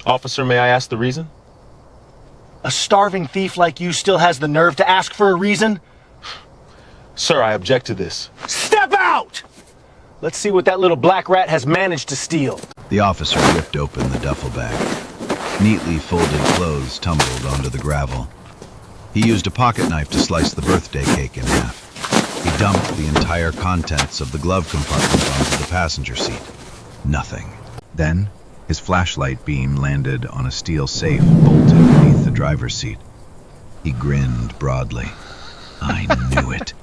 Officer, may I ask the reason? A starving thief like you still has the nerve to ask for a reason? Sir, I object to this. Step out! Let's see what that little black rat has managed to steal. The officer ripped open the duffel bag. Neatly folded clothes tumbled onto the gravel. He used a pocket knife to slice the birthday cake in half. He dumped the entire contents of the glove compartment onto the passenger seat. Nothing. Then, his flashlight beam landed on a steel safe bolted beneath the driver's seat. He grinned broadly. I knew it.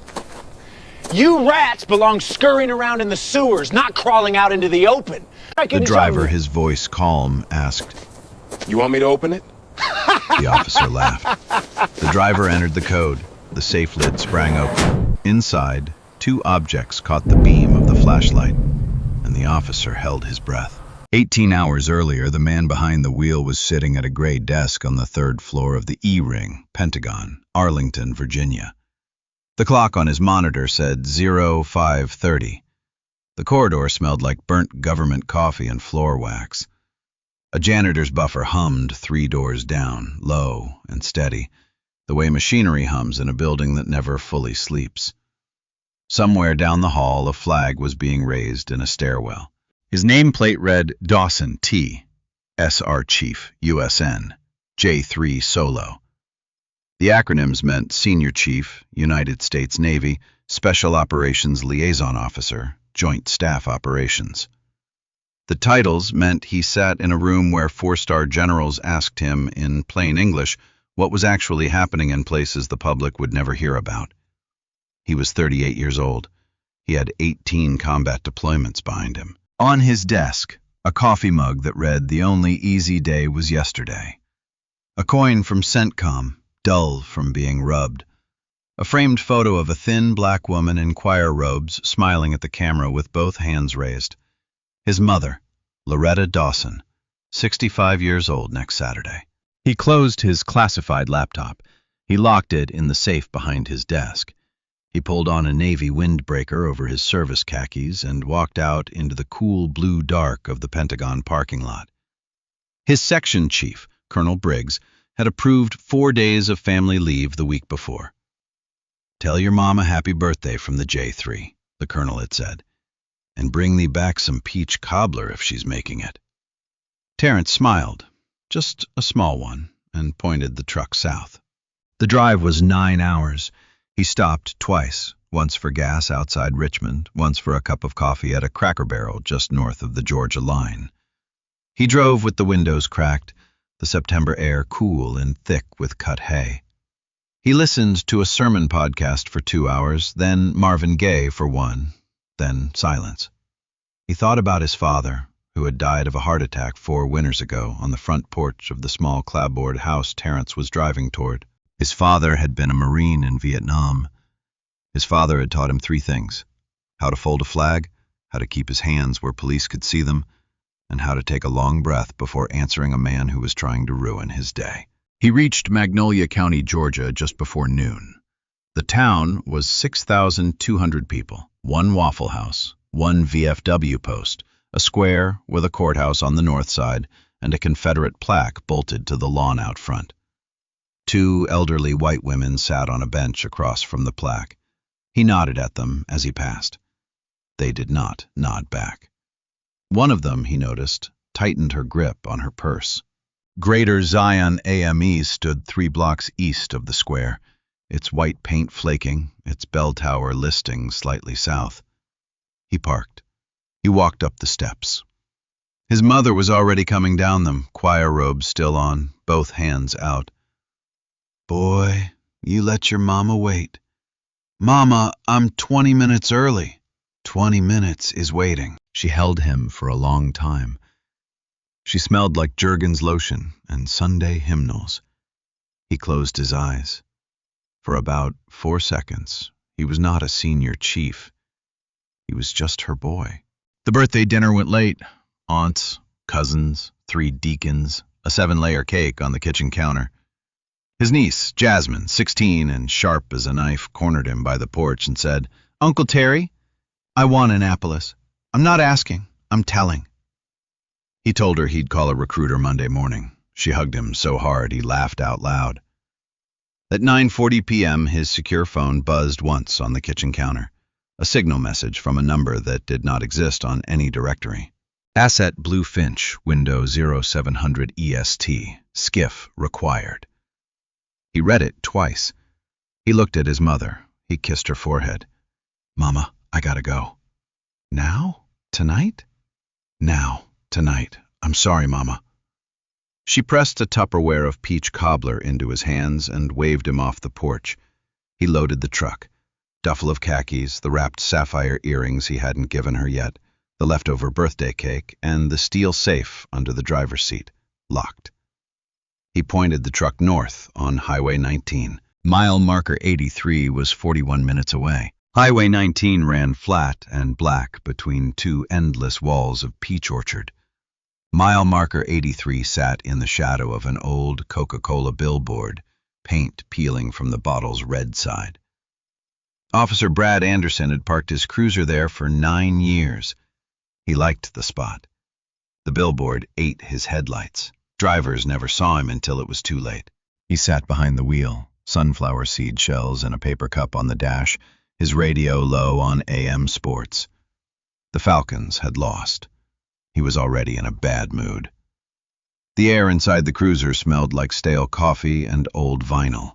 You rats belong scurrying around in the sewers, not crawling out into the open. The driver, his voice calm, asked, You want me to open it? The officer laughed. The driver entered the code. The safe lid sprang open. Inside, two objects caught the beam of the flashlight, and the officer held his breath. 18 hours earlier, the man behind the wheel was sitting at a gray desk on the 3rd floor of the E-Ring, Pentagon, Arlington, Virginia. The clock on his monitor said 0530. The corridor smelled like burnt government coffee and floor wax. A janitor's buffer hummed 3 doors down, low and steady, the way machinery hums in a building that never fully sleeps. Somewhere down the hall, a flag was being raised in a stairwell. His nameplate read Dawson T., SR Chief, USN, J3 Solo. The acronyms meant Senior Chief, United States Navy, Special Operations Liaison Officer, Joint Staff Operations. The titles meant he sat in a room where 4-star generals asked him, in plain English, what was actually happening in places the public would never hear about. He was 38 years old. He had 18 combat deployments behind him. On his desk, a coffee mug that read, The only easy day was yesterday. A coin from CENTCOM, dull from being rubbed. A framed photo of a thin black woman in choir robes smiling at the camera with both hands raised. His mother, Loretta Dawson, 65 years old next Saturday. He closed his classified laptop. He locked it in the safe behind his desk. He pulled on a navy windbreaker over his service khakis and walked out into the cool blue dark of the Pentagon parking lot. His section chief, Colonel Briggs, had approved 4 days of family leave the week before. Tell your mama happy birthday from the J3, the colonel had said, and bring thee back some peach cobbler if she's making it. Terrence smiled, just a small one, and pointed the truck south. The drive was 9 hours. He stopped twice, once for gas outside Richmond, once for a cup of coffee at a Cracker Barrel just north of the Georgia line. He drove with the windows cracked, the September air cool and thick with cut hay. He listened to a sermon podcast for 2 hours, then Marvin Gaye for 1, then silence. He thought about his father, who had died of a heart attack 4 winters ago on the front porch of the small clapboard house Terrence was driving toward. His father had been a Marine in Vietnam. His father had taught him 3 things: how to fold a flag, how to keep his hands where police could see them, and how to take a long breath before answering a man who was trying to ruin his day. He reached Magnolia County, Georgia, just before noon. The town was 6,200 people, 1 Waffle House, 1 VFW post, a square with a courthouse on the north side, and a Confederate plaque bolted to the lawn out front. 2 elderly white women sat on a bench across from the plaque. He nodded at them as he passed. They did not nod back. One of them, he noticed, tightened her grip on her purse. Greater Zion AME stood 3 blocks east of the square, its white paint flaking, its bell tower listing slightly south. He parked. He walked up the steps. His mother was already coming down them, choir robes still on, both hands out. Boy, you let your mama wait. Mama, I'm 20 minutes early. 20 minutes is waiting. She held him for a long time. She smelled like Jergens lotion and Sunday hymnals. He closed his eyes. For about 4 seconds, he was not a senior chief. He was just her boy. The birthday dinner went late. Aunts, cousins, 3 deacons, a 7-layer cake on the kitchen counter. His niece, Jasmine, 16 and sharp as a knife, cornered him by the porch and said, Uncle Terry, I want Annapolis. I'm not asking, I'm telling. He told her he'd call a recruiter Monday morning. She hugged him so hard he laughed out loud. At 9:40 p.m., his secure phone buzzed once on the kitchen counter, a signal message from a number that did not exist on any directory. Asset Blue Finch, window 0700 EST, skiff required. He read it twice. He looked at his mother. He kissed her forehead. "Mama, I gotta go." "Now? Tonight?" "Now. Tonight. I'm sorry, Mama." She pressed a Tupperware of peach cobbler into his hands and waved him off the porch. He loaded the truck. Duffel of khakis, the wrapped sapphire earrings he hadn't given her yet, the leftover birthday cake, and the steel safe under the driver's seat, locked. He pointed the truck north on Highway 19. Mile marker 83 was 41 minutes away. Highway 19 ran flat and black between two endless walls of peach orchard. Mile marker 83 sat in the shadow of an old Coca-Cola billboard, paint peeling from the bottle's red side. Officer Brad Anderson had parked his cruiser there for 9 years. He liked the spot. The billboard ate his headlights. Drivers never saw him until it was too late. He sat behind the wheel, sunflower seed shells in a paper cup on the dash, his radio low on AM sports. The Falcons had lost. He was already in a bad mood. The air inside the cruiser smelled like stale coffee and old vinyl.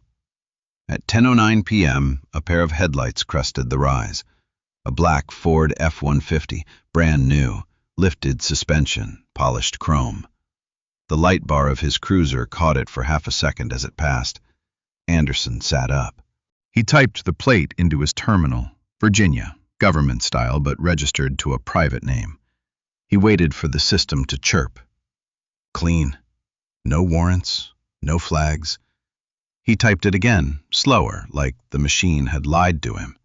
At 10:09 p.m., a pair of headlights crested the rise. A black Ford F-150, brand new, lifted suspension, polished chrome. The light bar of his cruiser caught it for half a second as it passed. Anderson sat up. He typed the plate into his terminal, Virginia, government style but registered to a private name. He waited for the system to chirp. Clean. No warrants, no flags. He typed it again, slower, like the machine had lied to him.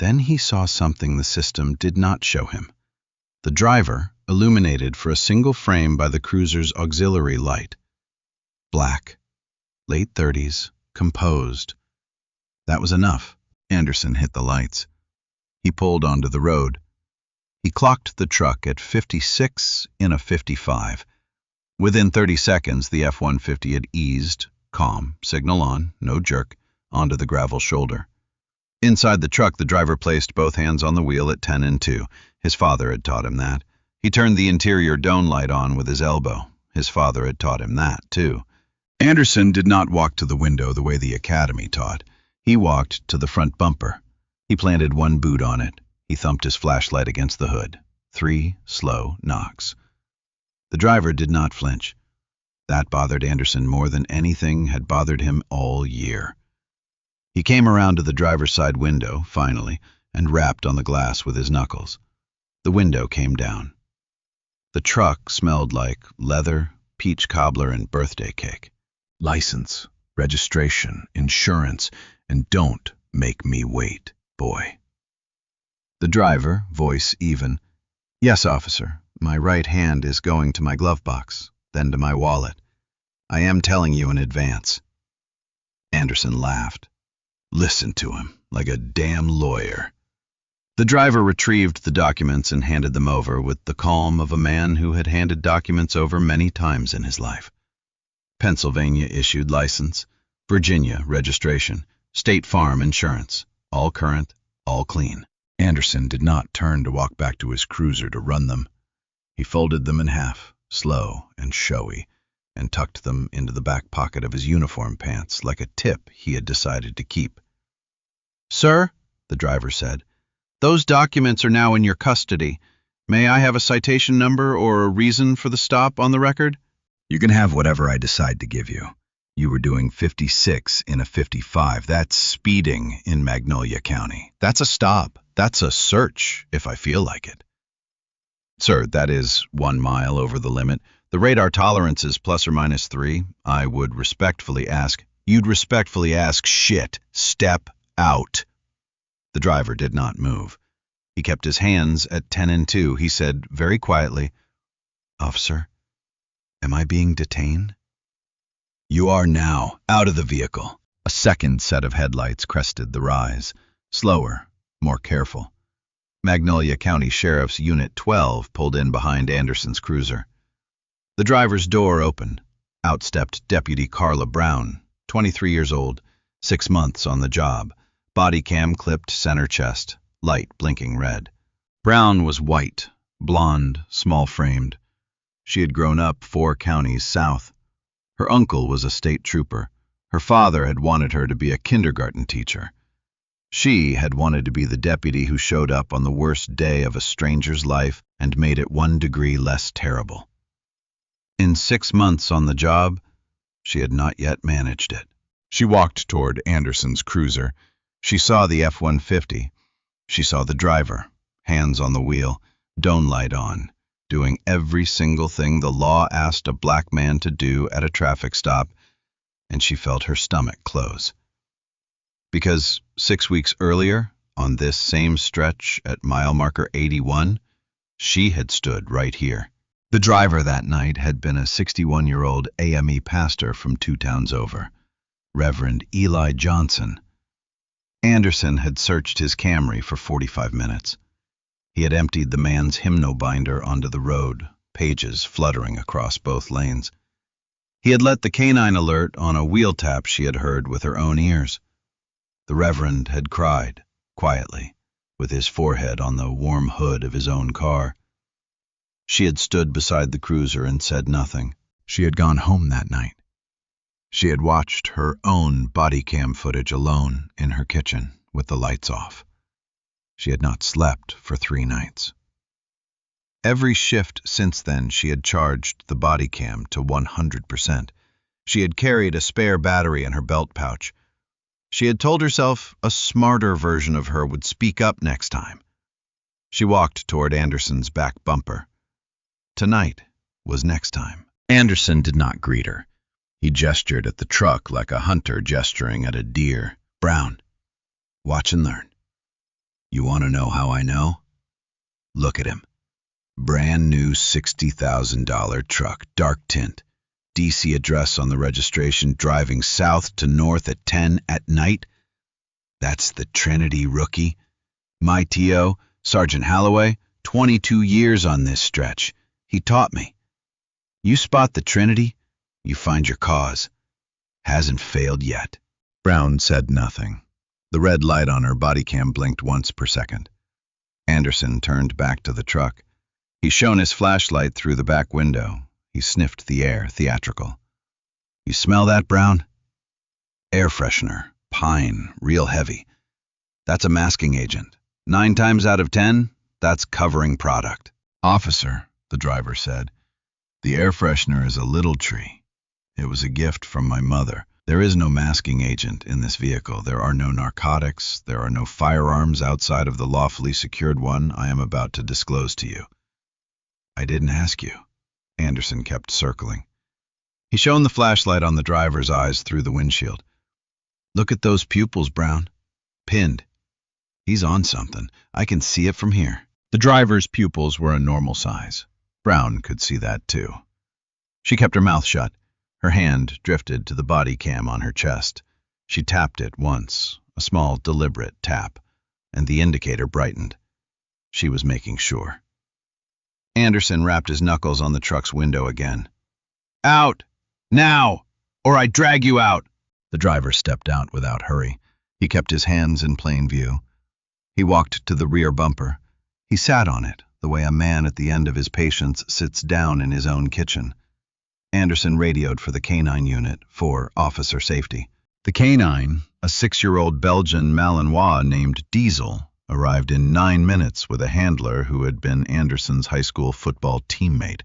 Then he saw something the system did not show him. The driver, illuminated for a single frame by the cruiser's auxiliary light. Black, late 30s, composed. That was enough. Anderson hit the lights. He pulled onto the road. He clocked the truck at 56 in a 55. Within 30 seconds, the F-150 had eased, calm, signal on, no jerk, onto the gravel shoulder. Inside the truck, the driver placed both hands on the wheel at 10 and 2. His father had taught him that. He turned the interior dome light on with his elbow. His father had taught him that, too. Anderson did not walk to the window the way the academy taught. He walked to the front bumper. He planted one boot on it. He thumped his flashlight against the hood. 3 slow knocks. The driver did not flinch. That bothered Anderson more than anything had bothered him all year. He came around to the driver's side window, finally, and rapped on the glass with his knuckles. The window came down. The truck smelled like leather, peach cobbler, and birthday cake. License, registration, insurance, and don't make me wait, boy. The driver, voice even. "Yes, officer. My right hand is going to my glove box, then to my wallet. I am telling you in advance." Anderson laughed. Listen to him, like a damn lawyer. The driver retrieved the documents and handed them over with the calm of a man who had handed documents over many times in his life. Pennsylvania issued license, Virginia registration, State Farm insurance, all current, all clean. Anderson did not turn to walk back to his cruiser to run them. He folded them in half, slow and showy, and tucked them into the back pocket of his uniform pants like a tip he had decided to keep. "Sir," the driver said, "those documents are now in your custody. May I have a citation number or a reason for the stop on the record?" "You can have whatever I decide to give you. You were doing 56 in a 55. That's speeding in Magnolia County. That's a stop. That's a search, if I feel like it." "Sir, that is 1 mile over the limit. The radar tolerance is ±3. I would respectfully ask..." "You'd respectfully ask shit. Step out." The driver did not move. He kept his hands at 10 and 2. He said very quietly, "Officer, am I being detained?" "You are now. Out of the vehicle." A second set of headlights crested the rise. Slower, more careful. Magnolia County Sheriff's Unit 12 pulled in behind Anderson's cruiser. The driver's door opened. Out stepped Deputy Carla Brown, 23 years old, 6 months on the job, body cam clipped center chest, light blinking red. Brown was white, blonde, small-framed. She had grown up 4 counties south. Her uncle was a state trooper. Her father had wanted her to be a kindergarten teacher. She had wanted to be the deputy who showed up on the worst day of a stranger's life and made it 1 degree less terrible. In 6 months on the job, she had not yet managed it. She walked toward Anderson's cruiser. She saw the F-150. She saw the driver, hands on the wheel, dome light on, doing every single thing the law asked a black man to do at a traffic stop, and she felt her stomach close. Because 6 weeks earlier, on this same stretch at mile marker 81, she had stood right here. The driver that night had been a 61-year-old AME pastor from 2 towns over, Reverend Eli Johnson. Anderson had searched his Camry for 45 minutes. He had emptied the man's hymno binder onto the road, pages fluttering across both lanes. He had let the canine alert on a wheel tap she had heard with her own ears. The Reverend had cried, quietly, with his forehead on the warm hood of his own car. She had stood beside the cruiser and said nothing. She had gone home that night. She had watched her own body cam footage alone in her kitchen with the lights off. She had not slept for 3 nights. Every shift since then she had charged the body cam to 100%. She had carried a spare battery in her belt pouch. She had told herself a smarter version of her would speak up next time. She walked toward Anderson's back bumper. Tonight was next time. Anderson did not greet her. He gestured at the truck like a hunter gesturing at a deer. Brown, watch and learn. You want to know how I know? Look at him. Brand new $60,000 truck, dark tint. DC address on the registration, driving south to north at 10 at night. That's the Trinity rookie. My TO, Sergeant Halloway, 22 years on this stretch. He taught me. You spot the Trinity, you find your cause. Hasn't failed yet. Brown said nothing. The red light on her body cam blinked once per second. Anderson turned back to the truck. He shone his flashlight through the back window. He sniffed the air, theatrical. You smell that, Brown? Air freshener, pine, real heavy. That's a masking agent. 9 times out of 10, that's covering product. Officer, the driver said, the air freshener is a little tree. It was a gift from my mother. There is no masking agent in this vehicle. There are no narcotics. There are no firearms outside of the lawfully secured one I am about to disclose to you. I didn't ask you. Anderson kept circling. He shone the flashlight on the driver's eyes through the windshield. Look at those pupils, Brown. Pinned. He's on something. I can see it from here. The driver's pupils were a normal size. Brown could see that too. She kept her mouth shut. Her hand drifted to the body cam on her chest. She tapped it once, a small, deliberate tap, and the indicator brightened. She was making sure. Anderson rapped his knuckles on the truck's window again. Out! Now! Or I drag you out! The driver stepped out without hurry. He kept his hands in plain view. He walked to the rear bumper. He sat on it, the way a man at the end of his patience sits down in his own kitchen. Anderson radioed for the canine unit for officer safety. The canine, a 6-year-old Belgian Malinois named Diesel, arrived in 9 minutes with a handler who had been Anderson's high school football teammate.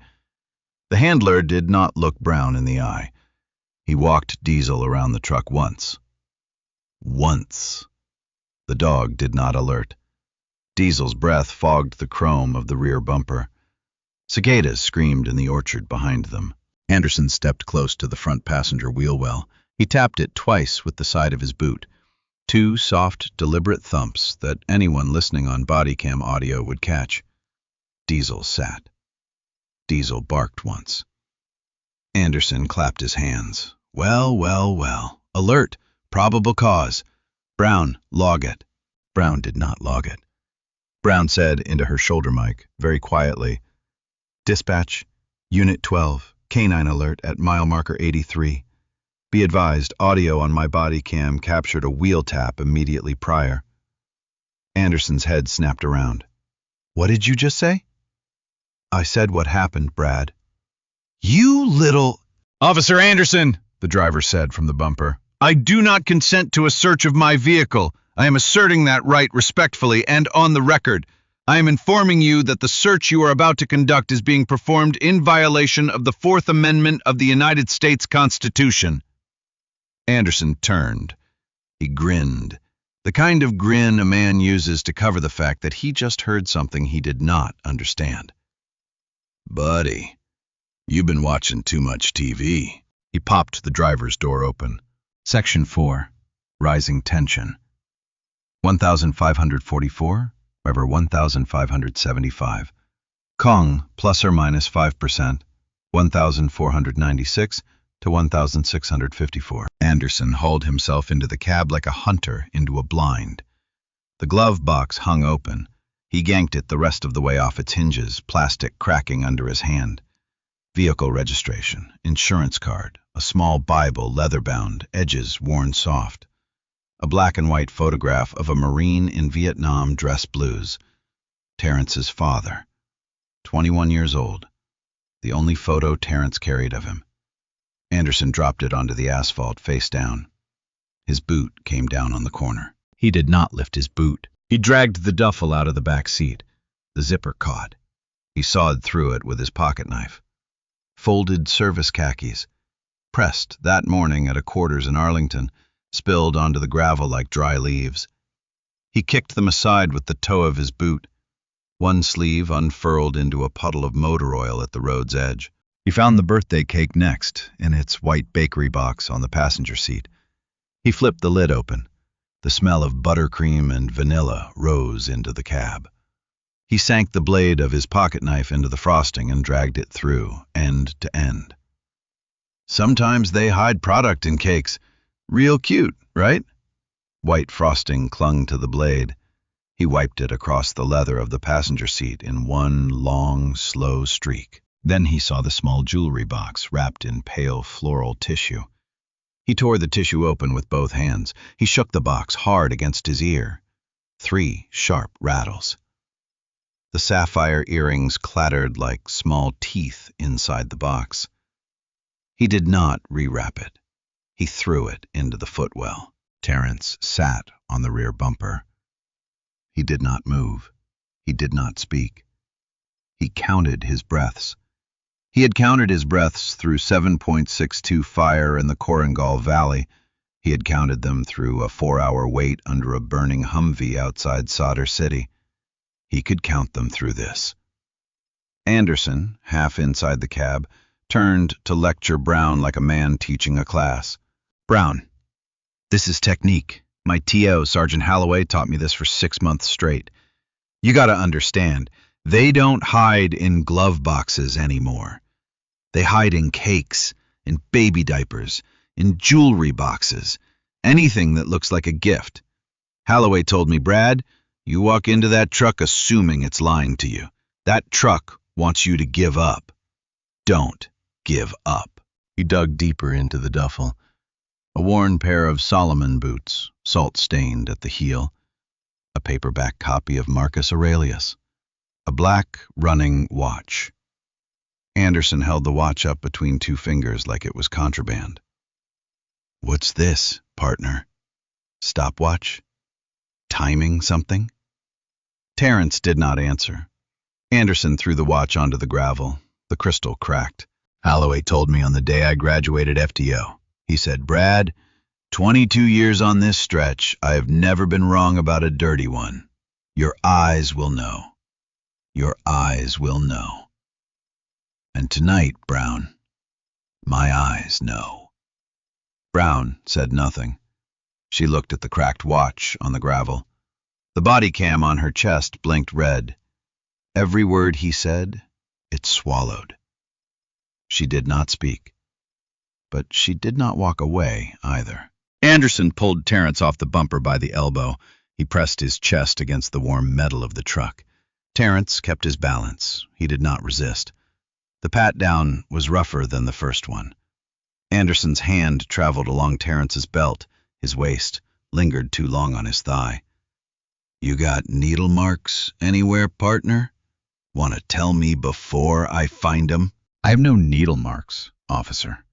The handler did not look Brown in the eye. He walked Diesel around the truck once. Once. The dog did not alert. Diesel's breath fogged the chrome of the rear bumper. Cicadas screamed in the orchard behind them. Anderson stepped close to the front passenger wheel well. He tapped it twice with the side of his boot. 2 soft, deliberate thumps that anyone listening on body cam audio would catch. Diesel sat. Diesel barked once. Anderson clapped his hands. Well, well, well. Alert. Probable cause. Brown, log it. Brown did not log it. Brown said into her shoulder mic, very quietly, Dispatch, Unit 12, Canine alert at mile marker 83. Be advised, audio on my body cam captured a wheel tap immediately prior. Anderson's head snapped around. What did you just say? I said what happened, Brad. You little... Officer Anderson, the driver said from the bumper, I do not consent to a search of my vehicle. I am asserting that right respectfully and on the record. I am informing you that the search you are about to conduct is being performed in violation of the Fourth Amendment of the United States Constitution. Anderson turned. He grinned. The kind of grin a man uses to cover the fact that he just heard something he did not understand. Buddy, you've been watching too much TV. He popped the driver's door open. Section 4. Rising Tension. 1,544 over 1,575. Kong, plus or minus 5%. 1,496 to 1,654. Anderson hauled himself into the cab like a hunter into a blind. The glove box hung open. He yanked it the rest of the way off its hinges, plastic cracking under his hand. Vehicle registration, insurance card, a small Bible, leather-bound, edges worn soft. A black and white photograph of a Marine in Vietnam dressed blues. Terrence's father, 21 years old. The only photo Terrence carried of him. Anderson dropped it onto the asphalt face down. His boot came down on the corner. He did not lift his boot. He dragged the duffel out of the back seat. The zipper caught. He sawed through it with his pocket knife. Folded service khakis, pressed that morning at a quarters in Arlington, spilled onto the gravel like dry leaves. He kicked them aside with the toe of his boot. One sleeve unfurled into a puddle of motor oil at the road's edge. He found the birthday cake next, in its white bakery box on the passenger seat. He flipped the lid open. The smell of buttercream and vanilla rose into the cab. He sank the blade of his pocket knife into the frosting and dragged it through, end to end. Sometimes they hide product in cakes. Real cute, right? White frosting clung to the blade. He wiped it across the leather of the passenger seat in one long, slow streak. Then he saw the small jewelry box wrapped in pale floral tissue. He tore the tissue open with both hands. He shook the box hard against his ear. 3 sharp rattles. The sapphire earrings clattered like small teeth inside the box. He did not rewrap it. He threw it into the footwell. Terrence sat on the rear bumper. He did not move. He did not speak. He counted his breaths. He had counted his breaths through 7.62 fire in the Korengal Valley. He had counted them through a 4-hour wait under a burning Humvee outside Sadr City. He could count them through this. Anderson, half inside the cab, turned to lecture Brown like a man teaching a class. Brown, this is technique. My T.O., Sergeant Holloway, taught me this for 6 months straight. You gotta understand, they don't hide in glove boxes anymore. They hide in cakes, in baby diapers, in jewelry boxes, anything that looks like a gift. Holloway told me, Brad, you walk into that truck assuming it's lying to you. That truck wants you to give up. Don't give up. He dug deeper into the duffel. A worn pair of Solomon boots, salt-stained at the heel. A paperback copy of Marcus Aurelius. A black running watch. Anderson held the watch up between 2 fingers like it was contraband. What's this, partner? Stopwatch? Timing something? Terrence did not answer. Anderson threw the watch onto the gravel. The crystal cracked. Holloway told me on the day I graduated FTO. He said, Brad, 22 years on this stretch, I have never been wrong about a dirty one. Your eyes will know. Your eyes will know. And tonight, Brown, my eyes know. Brown said nothing. She looked at the cracked watch on the gravel. The body cam on her chest blinked red. Every word he said, it swallowed. She did not speak. But she did not walk away either. Anderson pulled Terrence off the bumper by the elbow. He pressed his chest against the warm metal of the truck. Terrence kept his balance. He did not resist. The pat-down was rougher than the first one. Anderson's hand traveled along Terrence's belt. His waist lingered too long on his thigh. "You got needle marks anywhere, partner? Want to tell me before I find 'em?" "I have no needle marks, officer.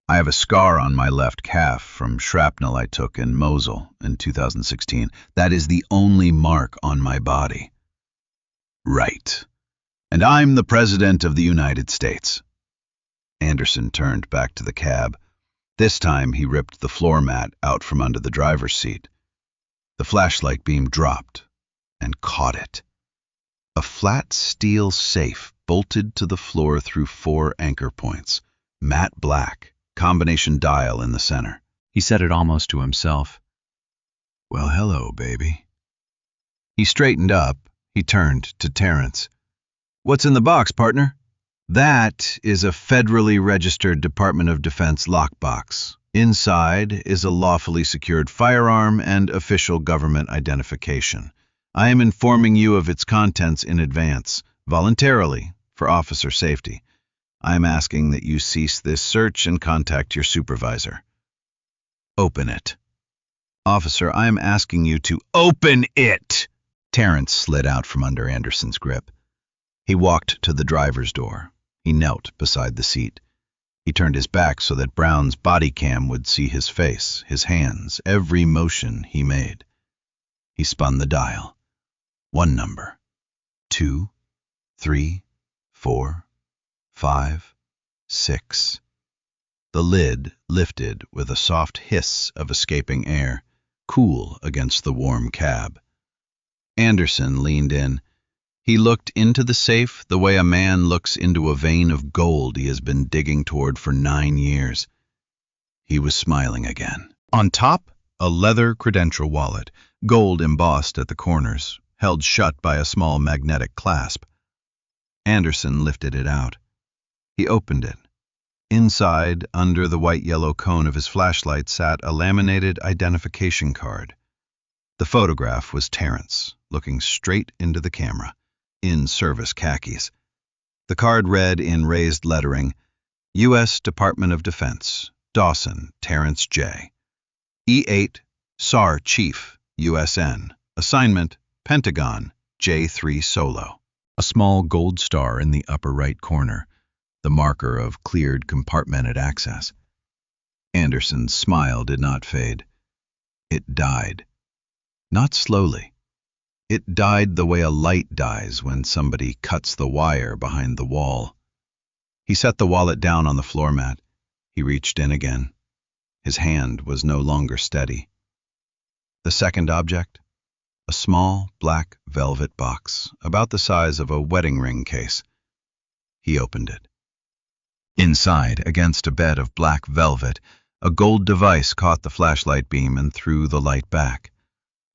I have a scar on my left calf from shrapnel I took in Mosul in 2016. That is the only mark on my body." "Right. And I'm the President of the United States." Anderson turned back to the cab. This time he ripped the floor mat out from under the driver's seat. The flashlight beam dropped and caught it. A flat steel safe bolted to the floor through 4 anchor points. Matte black, combination dial in the center. He said it almost to himself. "Well, hello, baby." He straightened up. He turned to Terrence. "What's in the box, partner?" "That is a federally registered Department of Defense lockbox. Inside is a lawfully secured firearm and official government identification. I am informing you of its contents in advance, voluntarily, for officer safety. I am asking that you cease this search and contact your supervisor." "Open it." "Officer, I am asking you to open it!" Terrence slid out from under Anderson's grip. He walked to the driver's door. He knelt beside the seat. He turned his back so that Brown's body cam would see his face, his hands, every motion he made. He spun the dial. 1 number, 2, 3, 4, 5, 6. The lid lifted with a soft hiss of escaping air, cool against the warm cab. Anderson leaned in. He looked into the safe the way a man looks into a vein of gold he has been digging toward for 9 years. He was smiling again. On top, a leather credential wallet, gold embossed at the corners, held shut by a small magnetic clasp. Anderson lifted it out. He opened it. Inside, under the white-yellow cone of his flashlight, sat a laminated identification card. The photograph was Terrence, looking straight into the camera, in service khakis. The card read in raised lettering, U.S. Department of Defense, Dawson, Terrence J. E8, SAR Chief, USN. Assignment, Pentagon, J3 Solo. A small gold star in the upper right corner, the marker of cleared compartmented access. Anderson's smile did not fade. It died. Not slowly. It died the way a light dies when somebody cuts the wire behind the wall. He set the wallet down on the floor mat. He reached in again. His hand was no longer steady. The second object? A small, black velvet box, about the size of a wedding ring case. He opened it. Inside, against a bed of black velvet, a gold device caught the flashlight beam and threw the light back.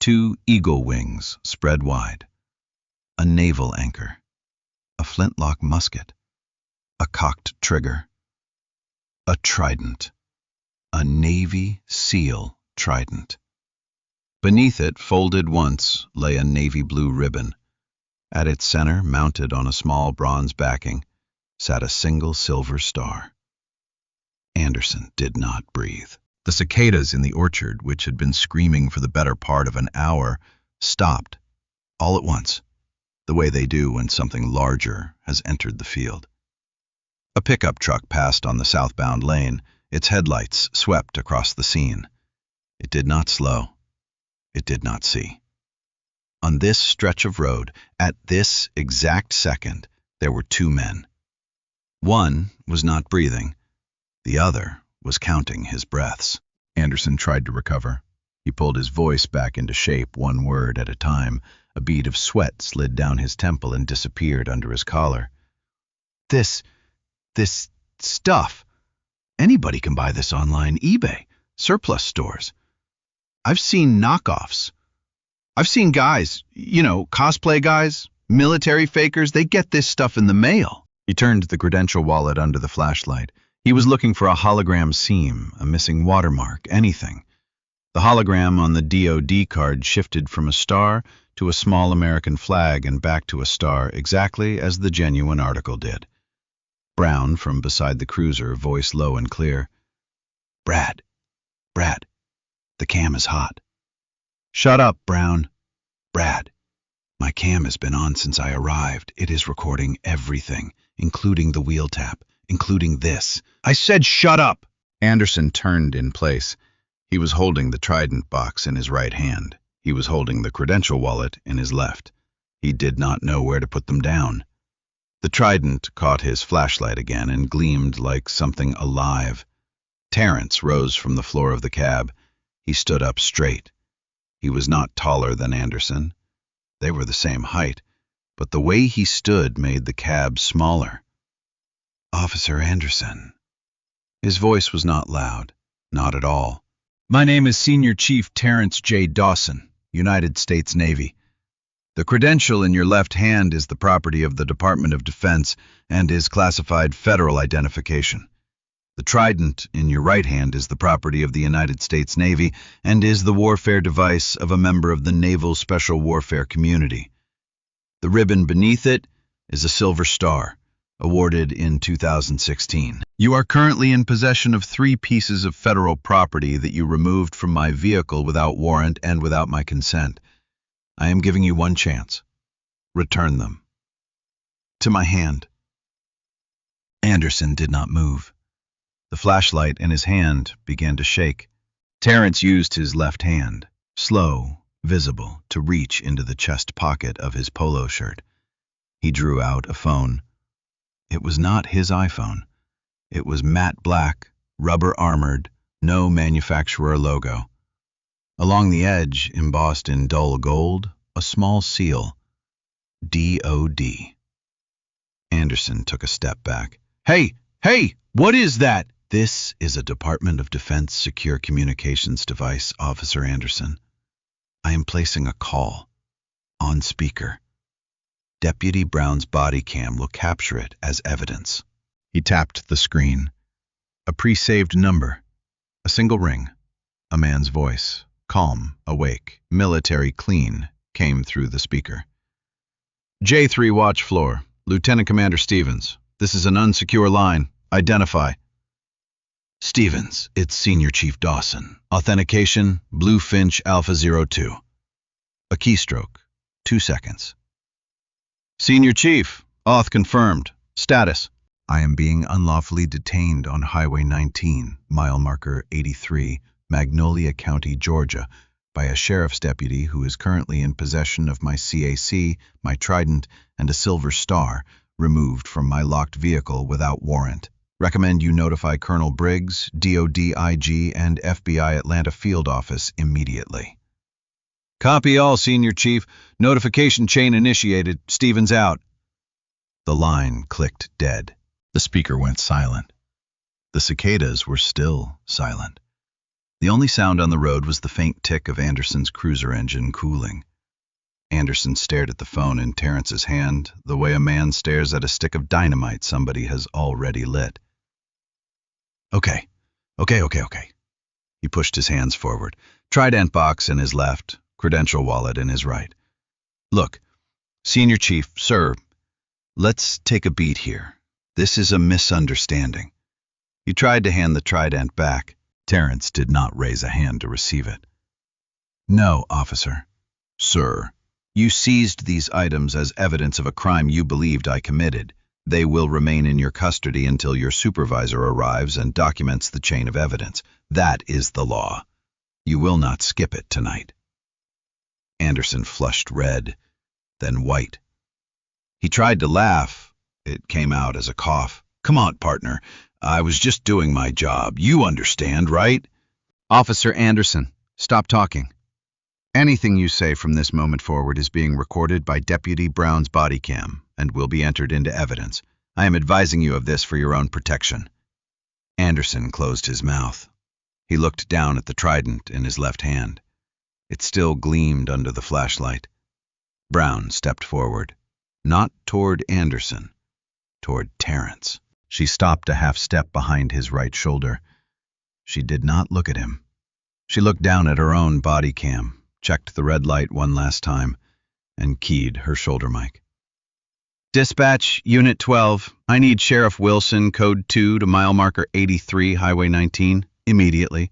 2 eagle wings spread wide. A naval anchor. A flintlock musket. A cocked trigger. A trident. A Navy SEAL trident. Beneath it, folded once, lay a navy blue ribbon. At its center, mounted on a small bronze backing, sat a single silver star. Anderson did not breathe. The cicadas in the orchard, which had been screaming for the better part of an hour, stopped, all at once, the way they do when something larger has entered the field. A pickup truck passed on the southbound lane. Its headlights swept across the scene. It did not slow. It did not see. On this stretch of road, at this exact second, there were 2 men. One was not breathing. The other was counting his breaths. Anderson tried to recover. He pulled his voice back into shape, 1 word at a time. A bead of sweat slid down his temple and disappeared under his collar. This stuff. Anybody can buy this online, eBay, surplus stores. I've seen knockoffs. I've seen guys, cosplay guys, military fakers, they get this stuff in the mail. He turned the credential wallet under the flashlight. He was looking for a hologram seam, a missing watermark, anything. The hologram on the DoD card shifted from a star to a small American flag and back to a star, exactly as the genuine article did. Brown, from beside the cruiser, voice low and clear. Brad, the cam is hot. Shut up, Brown. Brad, my cam has been on since I arrived. It is recording everything, including the wheel tap, including this. I said shut up! Anderson turned in place. He was holding the Trident box in his right hand. He was holding the credential wallet in his left. He did not know where to put them down. The Trident caught his flashlight again and gleamed like something alive. Terrence rose from the floor of the cab. He stood up straight. He was not taller than Anderson. They were the same height, but the way he stood made the cab smaller. Officer Anderson. His voice was not loud, not at all. My name is Senior Chief Terrence J. Dawson, United States Navy. The credential in your left hand is the property of the Department of Defense and is classified federal identification. The Trident in your right hand is the property of the United States Navy and is the warfare device of a member of the Naval Special Warfare Community. The ribbon beneath it is a silver star, awarded in 2016. You are currently in possession of 3 pieces of federal property that you removed from my vehicle without warrant and without my consent. I am giving you one chance. Return them. To my hand. Anderson did not move. The flashlight in his hand began to shake. Terrence used his left hand, slow, visible, to reach into the chest pocket of his polo shirt. He drew out a phone. It was not his iPhone. It was matte black, rubber-armored, no manufacturer logo. Along the edge, embossed in dull gold, a small seal. D.O.D. Anderson took a step back. Hey! What is that? This is a Department of Defense secure communications device, Officer Anderson. I am placing a call. On speaker. Deputy Brown's body cam will capture it as evidence. He tapped the screen. A pre-saved number. A single ring. A man's voice, calm, awake, military clean, came through the speaker. J3 watch floor. Lieutenant Commander Stevens. This is an unsecure line. Identify. Stevens, it's Senior Chief Dawson. Authentication, Bluefinch Alpha 02. A keystroke, 2 seconds. Senior Chief, auth confirmed. Status. I am being unlawfully detained on Highway 19, mile marker 83, Magnolia County, Georgia, by a sheriff's deputy who is currently in possession of my CAC, my Trident, and a silver star, removed from my locked vehicle without warrant. Recommend you notify Colonel Briggs, DOD-IG, and FBI Atlanta Field Office immediately. Copy all, Senior Chief. Notification chain initiated. Stevens out. The line clicked dead. The speaker went silent. The cicadas were still silent. The only sound on the road was the faint tick of Anderson's cruiser engine cooling. Anderson stared at the phone in Terrence's hand, the way a man stares at a stick of dynamite somebody has already lit. Okay. He pushed his hands forward. Trident box in his left, credential wallet in his right. Look, Senior Chief, sir, let's take a beat here. This is a misunderstanding. He tried to hand the Trident back. Terrence did not raise a hand to receive it. No, officer. Sir, you seized these items as evidence of a crime you believed I committed. They will remain in your custody until your supervisor arrives and documents the chain of evidence. That is the law. You will not skip it tonight. Anderson flushed red, then white. He tried to laugh. It came out as a cough. Come on, partner. I was just doing my job. You understand, right? Officer Anderson, stop talking. Anything you say from this moment forward is being recorded by Deputy Brown's body cam and will be entered into evidence. I am advising you of this for your own protection. Anderson closed his mouth. He looked down at the Trident in his left hand. It still gleamed under the flashlight. Brown stepped forward, not toward Anderson, toward Terrence. She stopped a half step behind his right shoulder. She did not look at him. She looked down at her own body cam, checked the red light one last time, and keyed her shoulder mic. Dispatch, Unit 12. I need Sheriff Wilson, Code 2 to mile marker 83, Highway 19, immediately.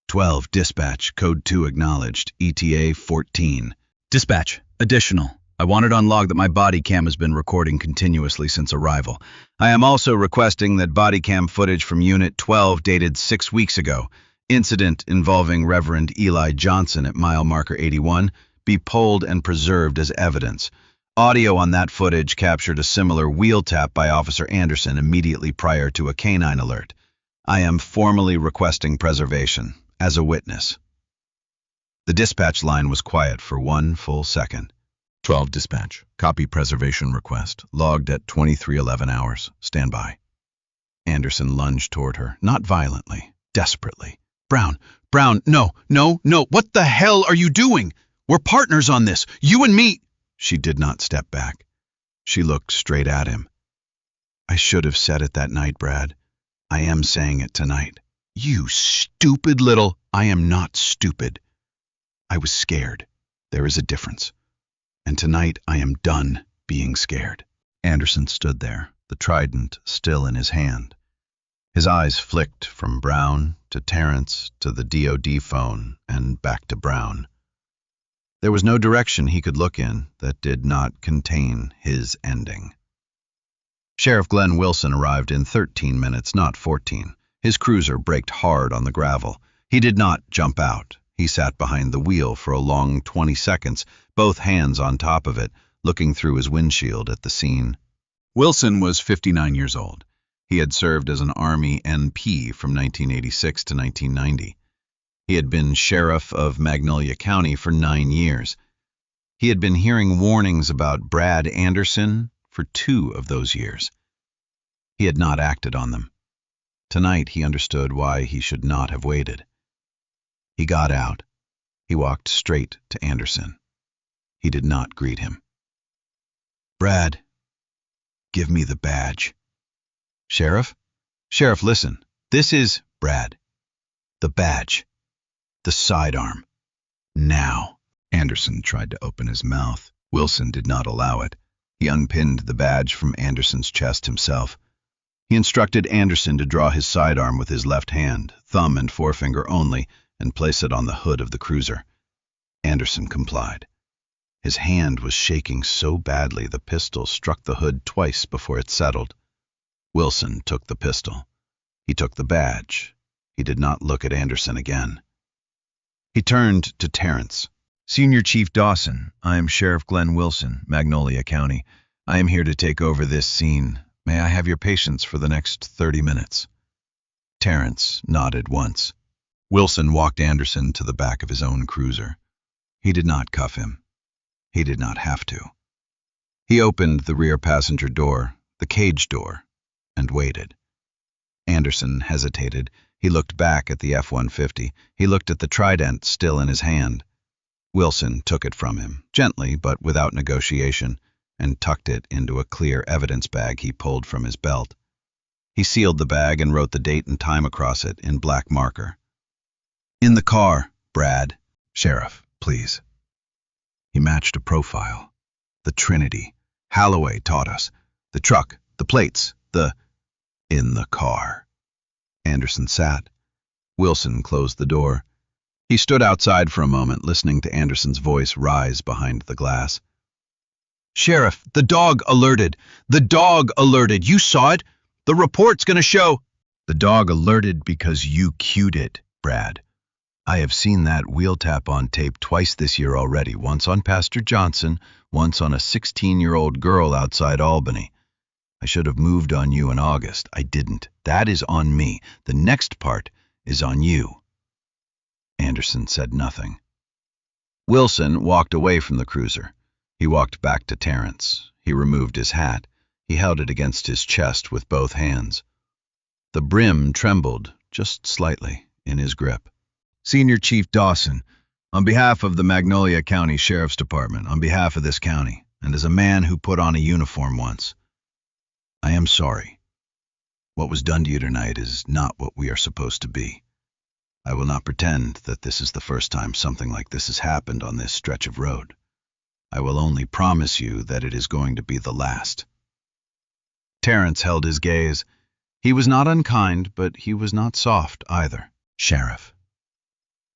12, Dispatch, Code 2 acknowledged, ETA 14. Dispatch, additional. I wanted on log that my body cam has been recording continuously since arrival. I am also requesting that body cam footage from Unit 12 dated 6 weeks ago, incident involving Reverend Eli Johnson at mile marker 81, be polled and preserved as evidence. Audio on that footage captured a similar wheel tap by Officer Anderson immediately prior to a canine alert. I am formally requesting preservation as a witness. The dispatch line was quiet for 1 full second. 12 Dispatch. Copy preservation request. Logged at 23:11 hours. Stand by. Anderson lunged toward her, not violently, desperately. Brown, no. What the hell are you doing? We're partners on this. You and me. She did not step back. She looked straight at him. I should have said it that night, Brad. I am saying it tonight. You stupid little... I am not stupid. I was scared. There is a difference. And tonight I am done being scared. Anderson stood there, the trident still in his hand. His eyes flicked from Brown to Terrence to the DOD phone and back to Brown. There was no direction he could look in that did not contain his ending. Sheriff Glenn Wilson arrived in 13 minutes, not 14. His cruiser braked hard on the gravel. He did not jump out. He sat behind the wheel for a long 20 seconds, both hands on top of it, looking through his windshield at the scene. Wilson was 59 years old. He had served as an Army NP from 1986 to 1990. He had been sheriff of Magnolia County for 9 years. He had been hearing warnings about Brad Anderson for 2 of those years. He had not acted on them. Tonight he understood why he should not have waited. He got out. He walked straight to Anderson. He did not greet him. Brad, give me the badge. Sheriff? Sheriff, listen. This is Brad. The badge. The sidearm. Now. Anderson tried to open his mouth. Wilson did not allow it. He unpinned the badge from Anderson's chest himself. He instructed Anderson to draw his sidearm with his left hand, thumb and forefinger only, and place it on the hood of the cruiser. Anderson complied. His hand was shaking so badly the pistol struck the hood twice before it settled. Wilson took the pistol. He took the badge. He did not look at Anderson again. He turned to Terrence. Senior Chief Dawson, I am Sheriff Glenn Wilson, Magnolia County. I am here to take over this scene. May I have your patience for the next 30 minutes? Terrence nodded once. Wilson walked Anderson to the back of his own cruiser. He did not cuff him. He did not have to. He opened the rear passenger door, the cage door, and waited. Anderson hesitated. He looked back at the F-150. He looked at the Trident still in his hand. Wilson took it from him, gently but without negotiation, and tucked it into a clear evidence bag he pulled from his belt. He sealed the bag and wrote the date and time across it in black marker. In the car, Brad. Sheriff, please. He matched a profile. The Trinity. Holloway taught us. The truck, the plates, in the car. Anderson sat. Wilson closed the door. He stood outside for a moment, listening to Anderson's voice rise behind the glass. Sheriff, the dog alerted. The dog alerted. You saw it? The report's gonna show. The dog alerted because you cued it, Brad. I have seen that wheel tap on tape twice this year already, once on Pastor Johnson, once on a 16-year-old girl outside Albany. I should have moved on you in August. I didn't. That is on me. The next part is on you. Anderson said nothing. Wilson walked away from the cruiser. He walked back to Terrence. He removed his hat. He held it against his chest with both hands. The brim trembled, just slightly, in his grip. Senior Chief Dawson, on behalf of the Magnolia County Sheriff's Department, on behalf of this county, and as a man who put on a uniform once, I am sorry. What was done to you tonight is not what we are supposed to be. I will not pretend that this is the first time something like this has happened on this stretch of road. I will only promise you that it is going to be the last." Terrence held his gaze. He was not unkind, but he was not soft either. "Sheriff,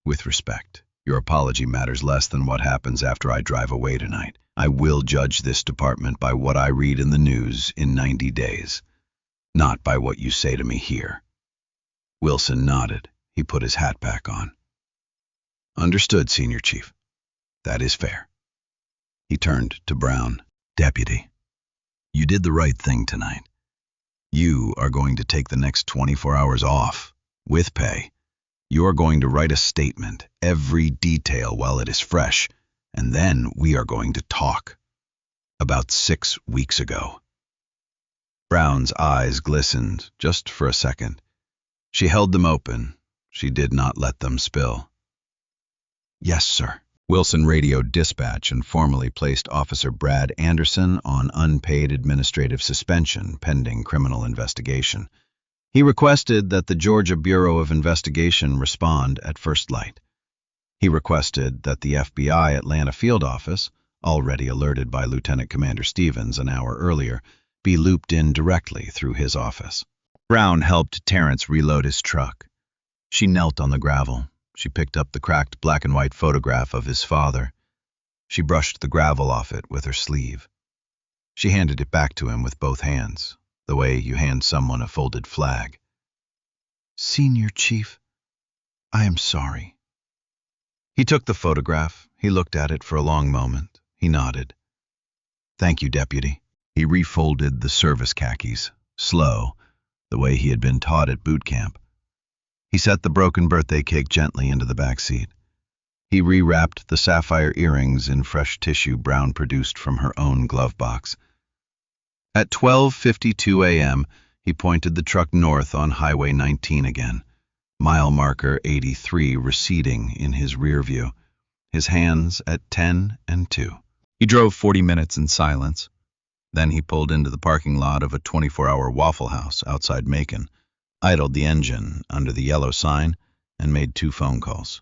with respect, your apology matters less than what happens after I drive away tonight. I will judge this department by what I read in the news in 90 days, not by what you say to me here." Wilson nodded. He put his hat back on. "Understood, Senior Chief. That is fair." He turned to Brown. "Deputy, you did the right thing tonight. You are going to take the next 24 hours off, with pay. You are going to write a statement, every detail while it is fresh, and then we are going to talk. About 6 weeks ago." Brown's eyes glistened just for a second. She held them open. She did not let them spill. "Yes, sir." Wilson radioed dispatch and formally placed Officer Brad Anderson on unpaid administrative suspension pending criminal investigation. He requested that the Georgia Bureau of Investigation respond at first light. He requested that the FBI Atlanta field office, already alerted by Lieutenant Commander Stevens an hour earlier, be looped in directly through his office. Brown helped Terrence reload his truck. She knelt on the gravel. She picked up the cracked black and white photograph of his father. She brushed the gravel off it with her sleeve. She handed it back to him with both hands, the way you hand someone a folded flag. "Senior Chief, I am sorry." He took the photograph. He looked at it for a long moment. He nodded. "Thank you, Deputy." He refolded the service khakis, slow, the way he had been taught at boot camp. He set the broken birthday cake gently into the back seat. He rewrapped the sapphire earrings in fresh tissue Brown produced from her own glove box. At 12:52 a.m., he pointed the truck north on Highway 19 again, mile marker 83 receding in his rear view, his hands at 10 and 2. He drove 40 minutes in silence. Then he pulled into the parking lot of a 24-hour Waffle House outside Macon, idled the engine under the yellow sign, and made 2 phone calls.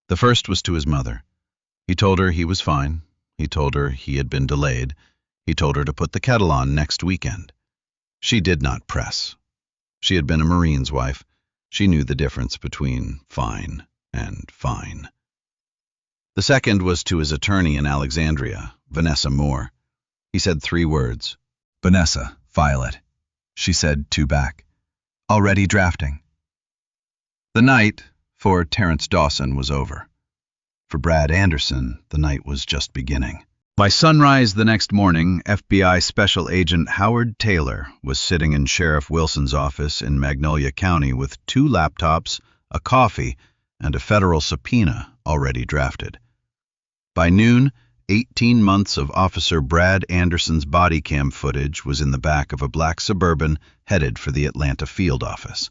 The first was to his mother. He told her he was fine. He told her he had been delayed. He told her to put the kettle on next weekend. She did not press. She had been a Marine's wife. She knew the difference between fine and fine. The second was to his attorney in Alexandria, Vanessa Moore. He said 3 words. "Vanessa, file it." She said 2 back. "Already drafting." The night for Terrence Dawson was over. For Brad Anderson, the night was just beginning. By sunrise the next morning, FBI Special Agent Howard Taylor was sitting in Sheriff Wilson's office in Magnolia County with 2 laptops, a coffee, and a federal subpoena already drafted. By noon, 18 months of Officer Brad Anderson's body cam footage was in the back of a black Suburban headed for the Atlanta field office.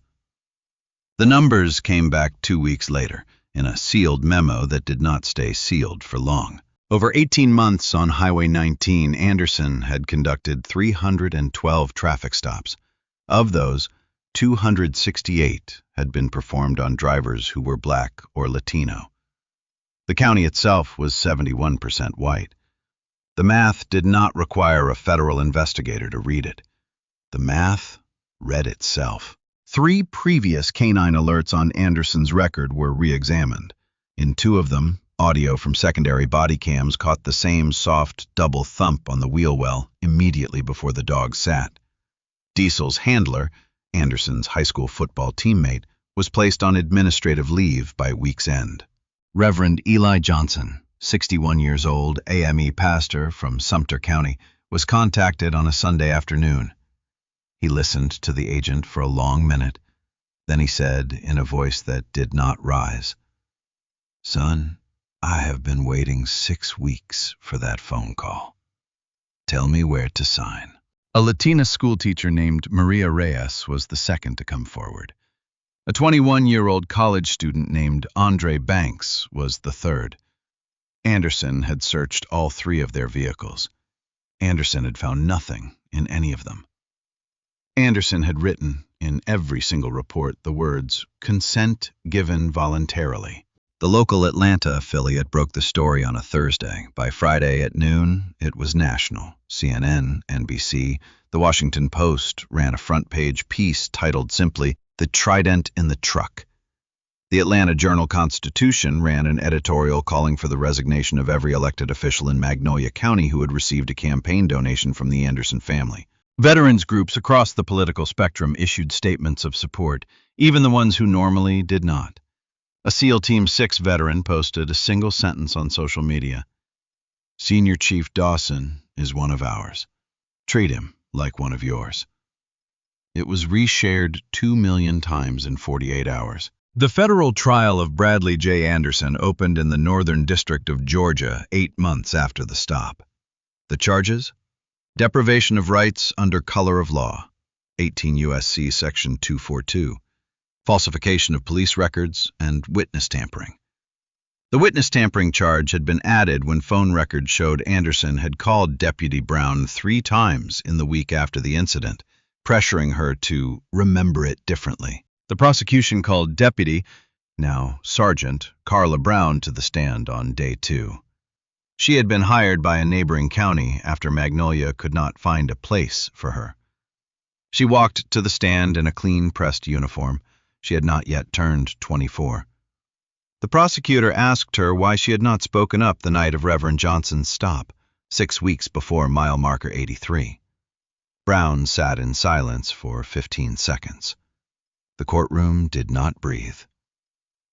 The numbers came back 2 weeks later in a sealed memo that did not stay sealed for long. Over 18 months on Highway 19, Anderson had conducted 312 traffic stops. Of those, 268 had been performed on drivers who were black or Latino. The county itself was 71% white. The math did not require a federal investigator to read it. The math read itself. 3 previous canine alerts on Anderson's record were re-examined. In 2 of them, audio from secondary body cams caught the same soft double thump on the wheel well immediately before the dog sat. Diesel's handler, Anderson's high school football teammate, was placed on administrative leave by week's end. Reverend Eli Johnson, 61 years old, AME pastor from Sumter County, was contacted on a Sunday afternoon. He listened to the agent for a long minute. Then he said in a voice that did not rise, "Son, I have been waiting 6 weeks for that phone call. Tell me where to sign." A Latina schoolteacher named Maria Heiress was the second to come forward. A 21-year-old college student named Andre Banks was the third. Anderson had searched all 3 of their vehicles. Anderson had found nothing in any of them. Anderson had written in every single report the words, "consent given voluntarily." The local Atlanta affiliate broke the story on a Thursday. By Friday at noon, it was national. CNN, NBC, The Washington Post ran a front-page piece titled simply, "The Trident in the Truck." The Atlanta Journal-Constitution ran an editorial calling for the resignation of every elected official in Magnolia County who had received a campaign donation from the Anderson family. Veterans groups across the political spectrum issued statements of support, even the ones who normally did not. A SEAL Team 6 veteran posted a single sentence on social media. "Senior Chief Dawson is one of ours. Treat him like one of yours." It was reshared 2 million times in 48 hours. The federal trial of Bradley J. Anderson opened in the Northern District of Georgia 8 months after the stop. The charges? Deprivation of rights under color of law, 18 U.S.C. Section 242. Falsification of police records, and witness tampering. The witness tampering charge had been added when phone records showed Anderson had called Deputy Brown 3 times in the week after the incident, pressuring her to remember it differently. The prosecution called Deputy, now Sergeant, Carla Brown to the stand on day 2. She had been hired by a neighboring county after Magnolia could not find a place for her. She walked to the stand in a clean-pressed uniform. She had not yet turned 24. The prosecutor asked her why she had not spoken up the night of Reverend Johnson's stop, 6 weeks before mile marker 83. Brown sat in silence for 15 seconds. The courtroom did not breathe.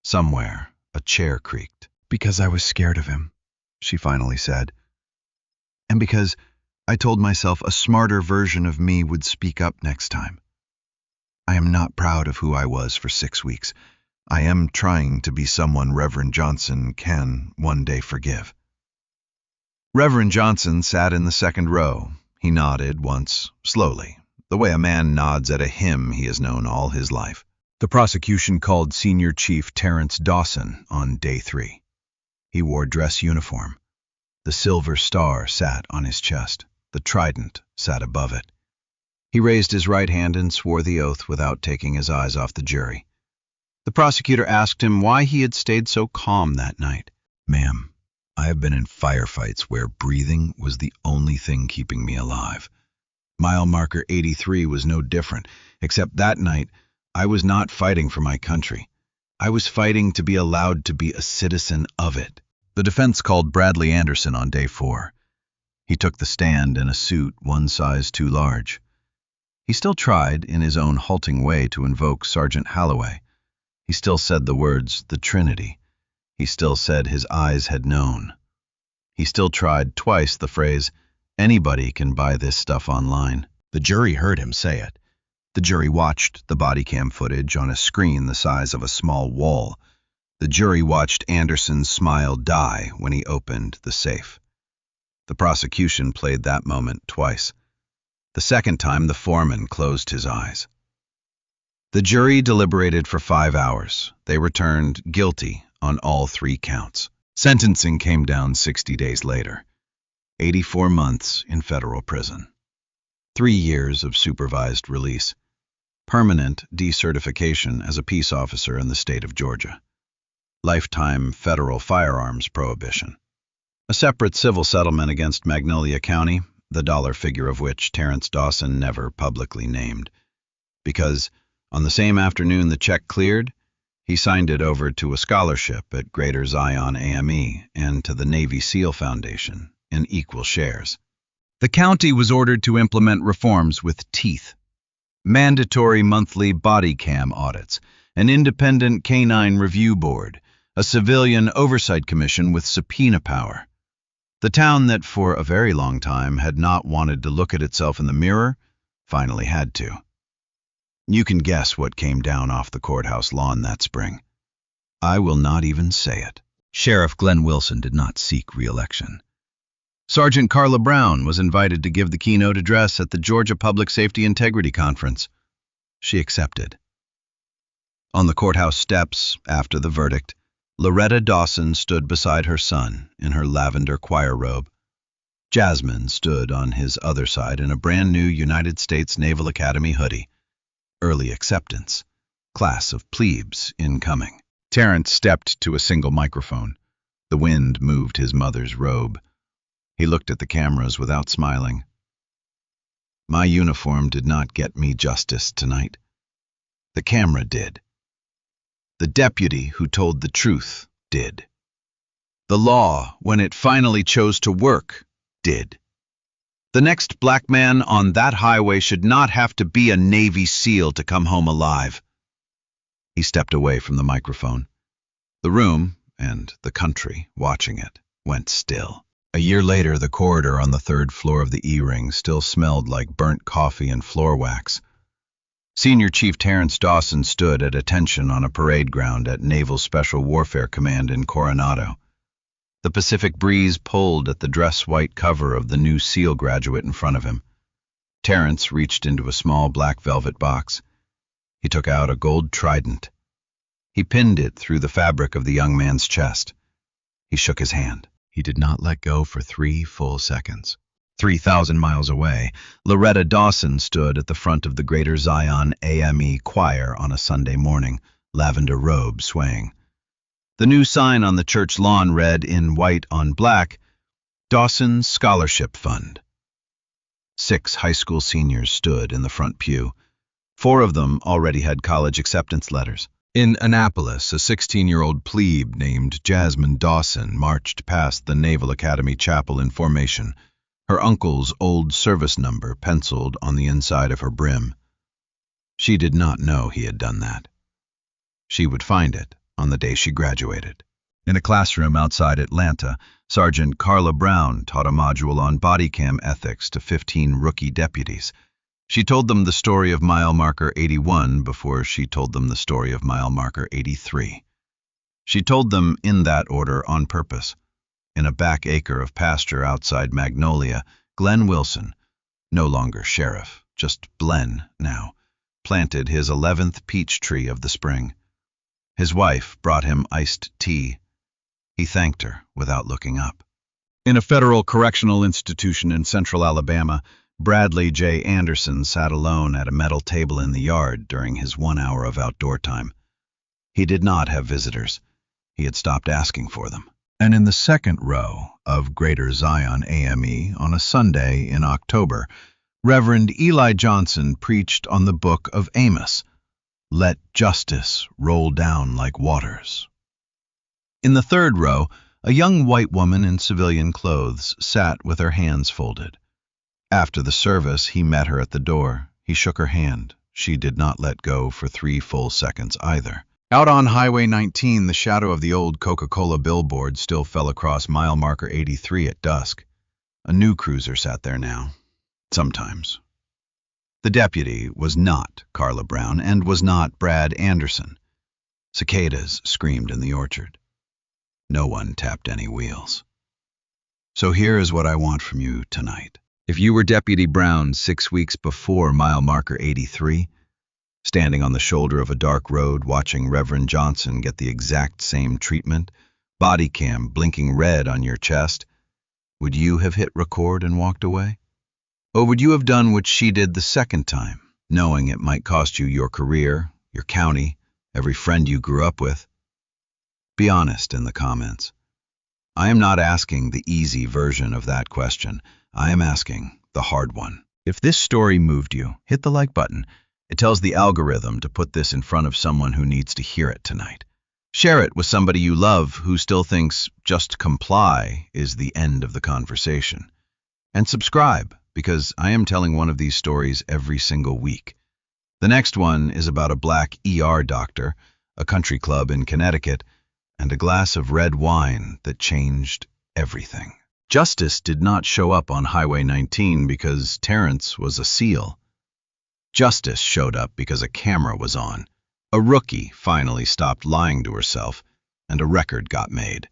Somewhere, a chair creaked. "Because I was scared of him," she finally said. "And because I told myself a smarter version of me would speak up next time. I am not proud of who I was for 6 weeks. I am trying to be someone Reverend Johnson can one day forgive." Reverend Johnson sat in the second row. He nodded once, slowly, the way a man nods at a hymn he has known all his life. The prosecution called Senior Chief Terrence Dawson on day 3. He wore dress uniform. The silver star sat on his chest. The trident sat above it. He raised his right hand and swore the oath without taking his eyes off the jury. The prosecutor asked him why he had stayed so calm that night. "Ma'am, I have been in firefights where breathing was the only thing keeping me alive. Mile marker 83 was no different, except that night I was not fighting for my country. I was fighting to be allowed to be a citizen of it." The defense called Bradley Anderson on day 4. He took the stand in a suit 1 size too large. He still tried, in his own halting way, to invoke Sergeant Holloway. He still said the words, "the Trinity." He still said his eyes had known. He still tried twice the phrase, "Anybody can buy this stuff online." The jury heard him say it. The jury watched the body cam footage on a screen the size of a small wall. The jury watched Anderson's smile die when he opened the safe. The prosecution played that moment twice. The second time, the foreman closed his eyes. The jury deliberated for 5 hours. They returned guilty on all 3 counts. Sentencing came down 60 days later. 84 months in federal prison. 3 years of supervised release. Permanent decertification as a peace officer in the state of Georgia. Lifetime federal firearms prohibition. A separate civil settlement against Magnolia County, the dollar figure of which Terrence Dawson never publicly named. Because on the same afternoon the check cleared, he signed it over to a scholarship at Greater Zion AME and to the Navy SEAL Foundation in equal shares. The county was ordered to implement reforms with teeth. Mandatory monthly body cam audits, an independent canine review board, a civilian oversight commission with subpoena power. The town that for a very long time had not wanted to look at itself in the mirror finally had to. You can guess what came down off the courthouse lawn that spring. I will not even say it. Sheriff Glenn Wilson did not seek re-election. Sergeant Carla Brown was invited to give the keynote address at the Georgia Public Safety Integrity Conference. She accepted. On the courthouse steps, after the verdict, Loretta Dawson stood beside her son in her lavender choir robe. Jasmine stood on his other side in a brand new United States Naval Academy hoodie. Early acceptance. Class of plebes incoming. Terrence stepped to a single microphone. The wind moved his mother's robe. He looked at the cameras without smiling. My uniform did not get me justice tonight. The camera did. The deputy who told the truth did. The law, when it finally chose to work, did. The next black man on that highway should not have to be a Navy SEAL to come home alive. He stepped away from the microphone. The room, and the country watching it, went still. A year later, the corridor on the third floor of the E-Ring still smelled like burnt coffee and floor wax. Senior Chief Terrence Dawson stood at attention on a parade ground at Naval Special Warfare Command in Coronado. The Pacific breeze pulled at the dress-white cover of the new SEAL graduate in front of him. Terrence reached into a small black velvet box. He took out a gold trident. He pinned it through the fabric of the young man's chest. He shook his hand. He did not let go for 3 full seconds. 3,000 miles away, Loretta Dawson stood at the front of the Greater Zion AME choir on a Sunday morning, lavender robe swaying. The new sign on the church lawn read in white on black, Dawson Scholarship Fund. 6 high school seniors stood in the front pew. 4 of them already had college acceptance letters. In Annapolis, a 16-year-old plebe named Jasmine Dawson marched past the Naval Academy Chapel in formation, her uncle's old service number penciled on the inside of her brim. She did not know he had done that. She would find it on the day she graduated. In a classroom outside Atlanta, Sergeant Carla Brown taught a module on body cam ethics to 15 rookie deputies. She told them the story of mile marker 81 before she told them the story of mile marker 83. She told them in that order on purpose. In a back acre of pasture outside Magnolia, Glenn Wilson, no longer sheriff, just Glenn now, planted his 11th peach tree of the spring. His wife brought him iced tea. He thanked her without looking up. In a federal correctional institution in central Alabama, Bradley J. Anderson sat alone at a metal table in the yard during his 1 hour of outdoor time. He did not have visitors. He had stopped asking for them. And in the second row of Greater Zion AME on a Sunday in October, Reverend Eli Johnson preached on the book of Amos, "Let justice roll down like waters." In the third row, a young white woman in civilian clothes sat with her hands folded. After the service, he met her at the door. He shook her hand. She did not let go for 3 full seconds either. Out on Highway 19, the shadow of the old Coca-Cola billboard still fell across mile marker 83 at dusk. A new cruiser sat there now. Sometimes. The deputy was not Carla Brown and was not Brad Anderson. Cicadas screamed in the orchard. No one tapped any wheels. So here is what I want from you tonight. If you were Deputy Brown 6 weeks before mile marker 83, standing on the shoulder of a dark road watching Reverend Johnson get the exact same treatment, body cam blinking red on your chest, would you have hit record and walked away? Or would you have done what she did the second time, knowing it might cost you your career, your county, every friend you grew up with? Be honest in the comments. I am not asking the easy version of that question. I am asking the hard one. If this story moved you, hit the like button. It tells the algorithm to put this in front of someone who needs to hear it tonight. Share it with somebody you love who still thinks just comply is the end of the conversation. And subscribe, because I am telling one of these stories every single week. The next one is about a black ER doctor, a country club in Connecticut, and a glass of red wine that changed everything. Justice did not show up on Highway 19 because Terrence was a SEAL. Justice showed up because a camera was on. A rookie finally stopped lying to herself, and a record got made.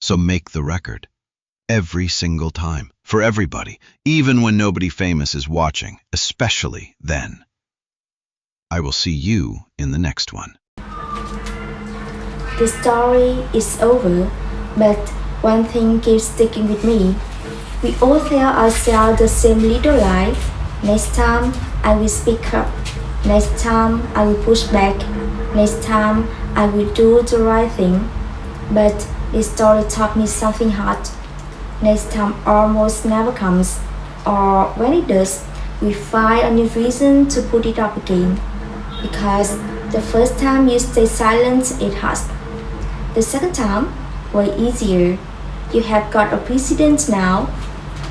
So make the record. Every single time. For everybody. Even when nobody famous is watching. Especially then. I will see you in the next one. The story is over, but one thing keeps sticking with me. We all tell ourselves the same little lie. Next time, I will speak up. Next time, I will push back. Next time I will do the right thing. But this story taught me something hard. Next time almost never comes, or when it does, we find a new reason to put it up again. Because the first time you stay silent, it hurts. The second time, way easier. You have got a precedent now.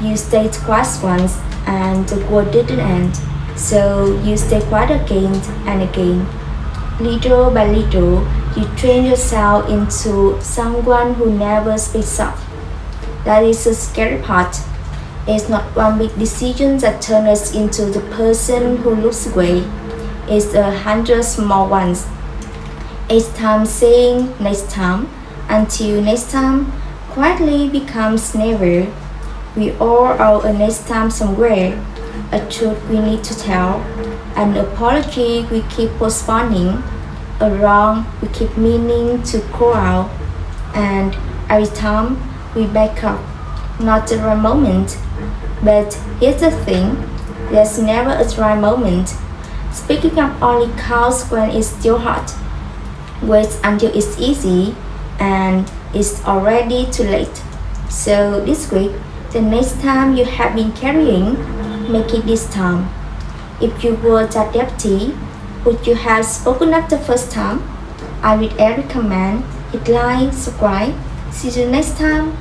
You stayed quiet once, and the war didn't end. So you stay quiet again and again. Little by little, you train yourself into someone who never speaks up. That is the scary part. It's not one big decision that turns us into the person who looks away. It's 100 small ones. Each time saying next time until next time quietly becomes never. We all owe a next time somewhere, a truth we need to tell, an apology we keep postponing, a wrong we keep meaning to call out, and every time we back up, not the right moment. But here's the thing, there's never a right moment. Speaking up only counts when it's still hot. Wait until it's easy, and it's already too late. So this week, the next time you have been carrying, make it this time. If you were that deputy, would you have spoken up the first time? I read every comment, hit like, subscribe. See you next time.